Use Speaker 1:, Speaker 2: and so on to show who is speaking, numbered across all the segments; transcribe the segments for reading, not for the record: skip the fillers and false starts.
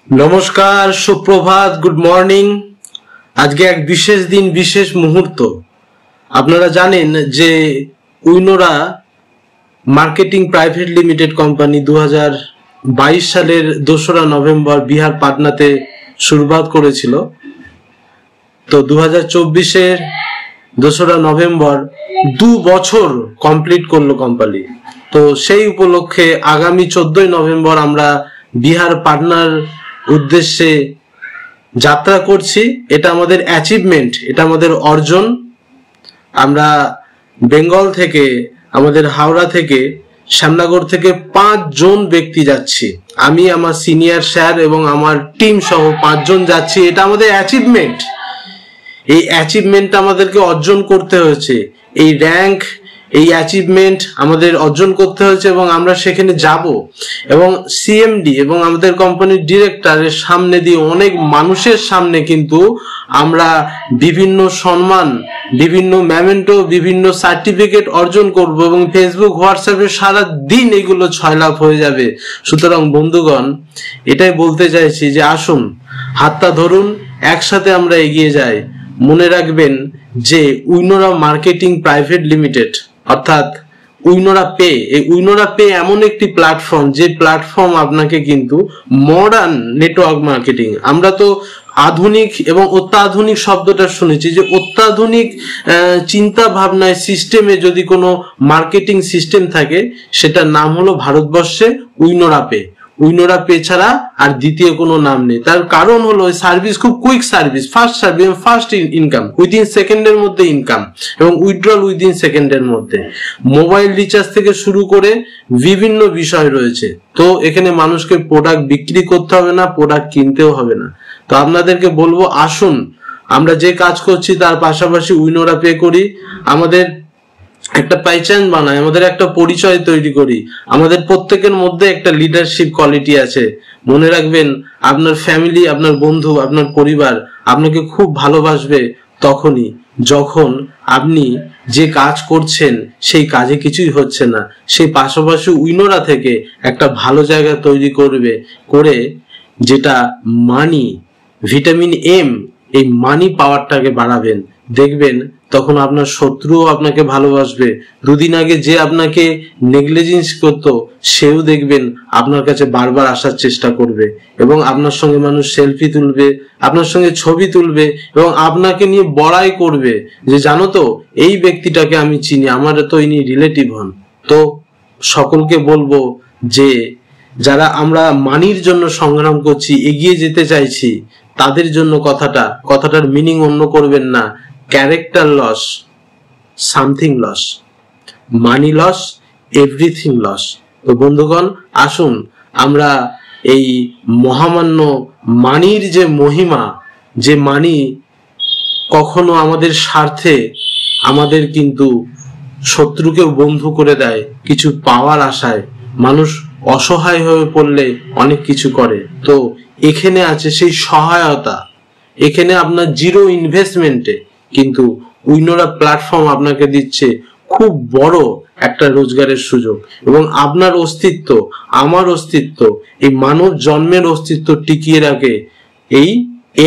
Speaker 1: নমস্কার, সুপ্রভাত, good morning. আজকে এক বিশেষ দিন, বিশেষ মুহূর্ত। আপনারা জানেন যে উইনোরা মার্কেটিং প্রাইভেট লিমিটেড কোম্পানি 2022 সালের 2রা নভেম্বর বিহার পাটনাতে শুরুবাত করেছিল। তো 2024-এর 2রা নভেম্বর 2 বছর কমপ্লিট করলো কোম্পানি। তো সেই উপলক্ষে আগামী 14ই নভেম্বর আমরা বিহার পাটনার উদ্দেশ্যে যাত্রা করছি। এটা আমাদের অ্যাচিভমেন্ট, এটা আমাদের অর্জন। আমরা বেঙ্গল থেকে, আমাদের হাওড়া থেকে, শ্যামনগর থেকে 5 জন ব্যক্তি যাচ্ছি। আমি, আমার সিনিয়র স্যার এবং আমার টিম সহ 5 জন যাচ্ছি। এটা আমাদের অ্যাচিভমেন্ট। এই অ্যাচিভমেন্ট আমাদেরকে অর্জন করতে হয়েছে। এই র্যাঙ্ক, এই অ্যাচিভমেন্ট আমাদের অর্জন করতে হয়েছে এবং আমরা সেখানে যাব। এবং সিএমডি এবং আমাদের কোম্পানির ডিরেক্টরের সামনে দিয়ে, অনেক মানুষের সামনে কিন্তু আমরা বিভিন্ন সম্মান, বিভিন্ন মেমেন্টো, বিভিন্ন সার্টিফিকেট অর্জন করব এবং ফেসবুক, হোয়াটসঅ্যাপে সারা দিন এগুলো ছয়লাভ হয়ে যাবে। সুতরাং বন্ধুগণ, এটাই বলতে চাইছি যে আসুন, হাতটা ধরুন, একসাথে আমরা এগিয়ে যাই। মনে রাখবেন যে উইনোরা মার্কেটিং প্রাইভেট লিমিটেড অর্থাৎ উইনোরা পে, এই উইনোরা পে এমন একটি প্ল্যাটফর্ম, যে প্ল্যাটফর্ম আপনাকে কিন্তু মডার্ন নেটওয়ার্ক মার্কেটিং, আমরা তো আধুনিক এবং অত্যাধুনিক শব্দটা শুনেছি, যে অত্যাধুনিক চিন্তা ভাবনায় সিস্টেমে যদি কোনো মার্কেটিং সিস্টেম থাকে, সেটার নাম হলো ভারতবর্ষে উইনোরা পে। উইনোরা পে ছাড়া আর দ্বিতীয় কোনো নাম নেই। তার কারণ হলো সার্ভিস খুব quick service, fast service, fast income, within সেকেন্ডের মধ্যে ইনকাম এবং উইথড্রল উইদিন সেকেন্ডের মধ্যে। মোবাইল রিচার্জ থেকে শুরু করে বিভিন্ন বিষয় রয়েছে। তো এখানে মানুষকে প্রোডাক্ট বিক্রি করতে হবে না, প্রোডাক্ট কিনতেও হবে না। তো আপনাদেরকে বলবো, আসুন আমরা যে কাজ করছি তার পাশাপাশি উইনোরা পে করি, আমাদের একটা পাইচান বানাই, আমাদের একটা পরিচয় তৈরি করি। আমাদের প্রত্যেকের মধ্যে একটা লিডারশিপ কোয়ালিটি আছে। মনে রাখবেন, আপনার ফ্যামিলি, আপনার বন্ধু, আপনার পরিবার আপনাকে খুব ভালোবাসবে তখনই যখন আপনি যে কাজ করছেন সেই কাজে কিছুই হচ্ছে না, সেই পাশাপাশি উইনোরা থেকে একটা ভালো জায়গা তৈরি করে যেটা মানি, ভিটামিন এম, এই মানি পাওয়ারটাকে বাড়াবেন। দেখবেন তখন আপনার শত্রুও আপনাকে ভালোবাসবে। দুদিন আগে যে আপনাকে নেগলিজেন্স করতো, সেও দেখবেন আপনার কাছে বারবার আসার চেষ্টা করবে এবং আপনার সঙ্গে মানুষ সেলফি তুলবে, আপনার সঙ্গে ছবি তুলবে এবং আপনাকে নিয়ে বড়াই করবে যে জানো তো, এই ব্যক্তিটাকে আমি চিনি, আমার তো ইনি রিলেটিভ হন। তো সকলকে বলবো যে যারা আমরা মানির জন্য সংগ্রাম করছি, এগিয়ে যেতে চাইছি, তাদের জন্য কথাটার মিনিং অন্য করবেন না। Character loss, something loss, money loss, everything loss. তো বন্ধুগণ, আসুন আমরা এই মহামান্য মানির যে মহিমা, যে মানি কখনো আমাদের স্বার্থে আমাদের কিন্তু শত্রুকেও বন্ধু করে দেয়, কিছু পাওয়ার আশায়। মানুষ অসহায় হয়ে পড়লে অনেক কিছু করে। তো এখানে আছে সেই সহায়তা, এখানে আপনার জিরো ইনভেস্টমেন্টে কিন্তু উইনোরা প্ল্যাটফর্ম আপনাকে দিচ্ছে খুব বড় একটা রোজগারের সুযোগ এবং আপনার অস্তিত্ব, আমার অস্তিত্ব, এই মানব জন্মের অস্তিত্ব টিকিয়ে রাখে এই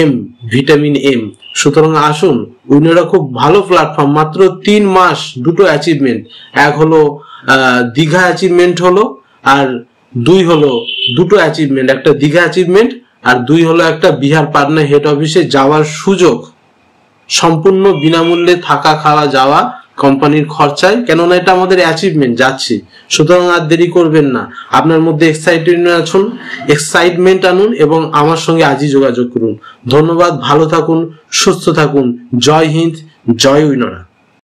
Speaker 1: এম, ভিটামিন এম। সুতরাং আসুন, উইনোরা খুব ভালো প্ল্যাটফর্ম। মাত্র 3 মাস 2টো অ্যাচিভমেন্ট, এক হলো দীঘা অ্যাচিভমেন্ট হলো, আর 2 হলো 2টো অ্যাচিভমেন্ট, একটা দীঘা অ্যাচিভমেন্ট আর 2 হলো একটা বিহার পাটনা হেড অফিসে যাওয়ার সুযোগ, সম্পূর্ণ বিনামূল্যে থাকা, খাওয়া, যাওয়া কোম্পানির খরচায়। কেননা এটা আমাদের অ্যাচিভমেন্ট, যাচ্ছি। সুতরাং আর দেরি করবেন না, আপনার মধ্যে এক্সাইটমেন্ট আনুন এবং আমার সঙ্গে আজই যোগাযোগ করুন। ধন্যবাদ, ভালো থাকুন, সুস্থ থাকুন। জয় হিন্দ, জয় উইনোরা।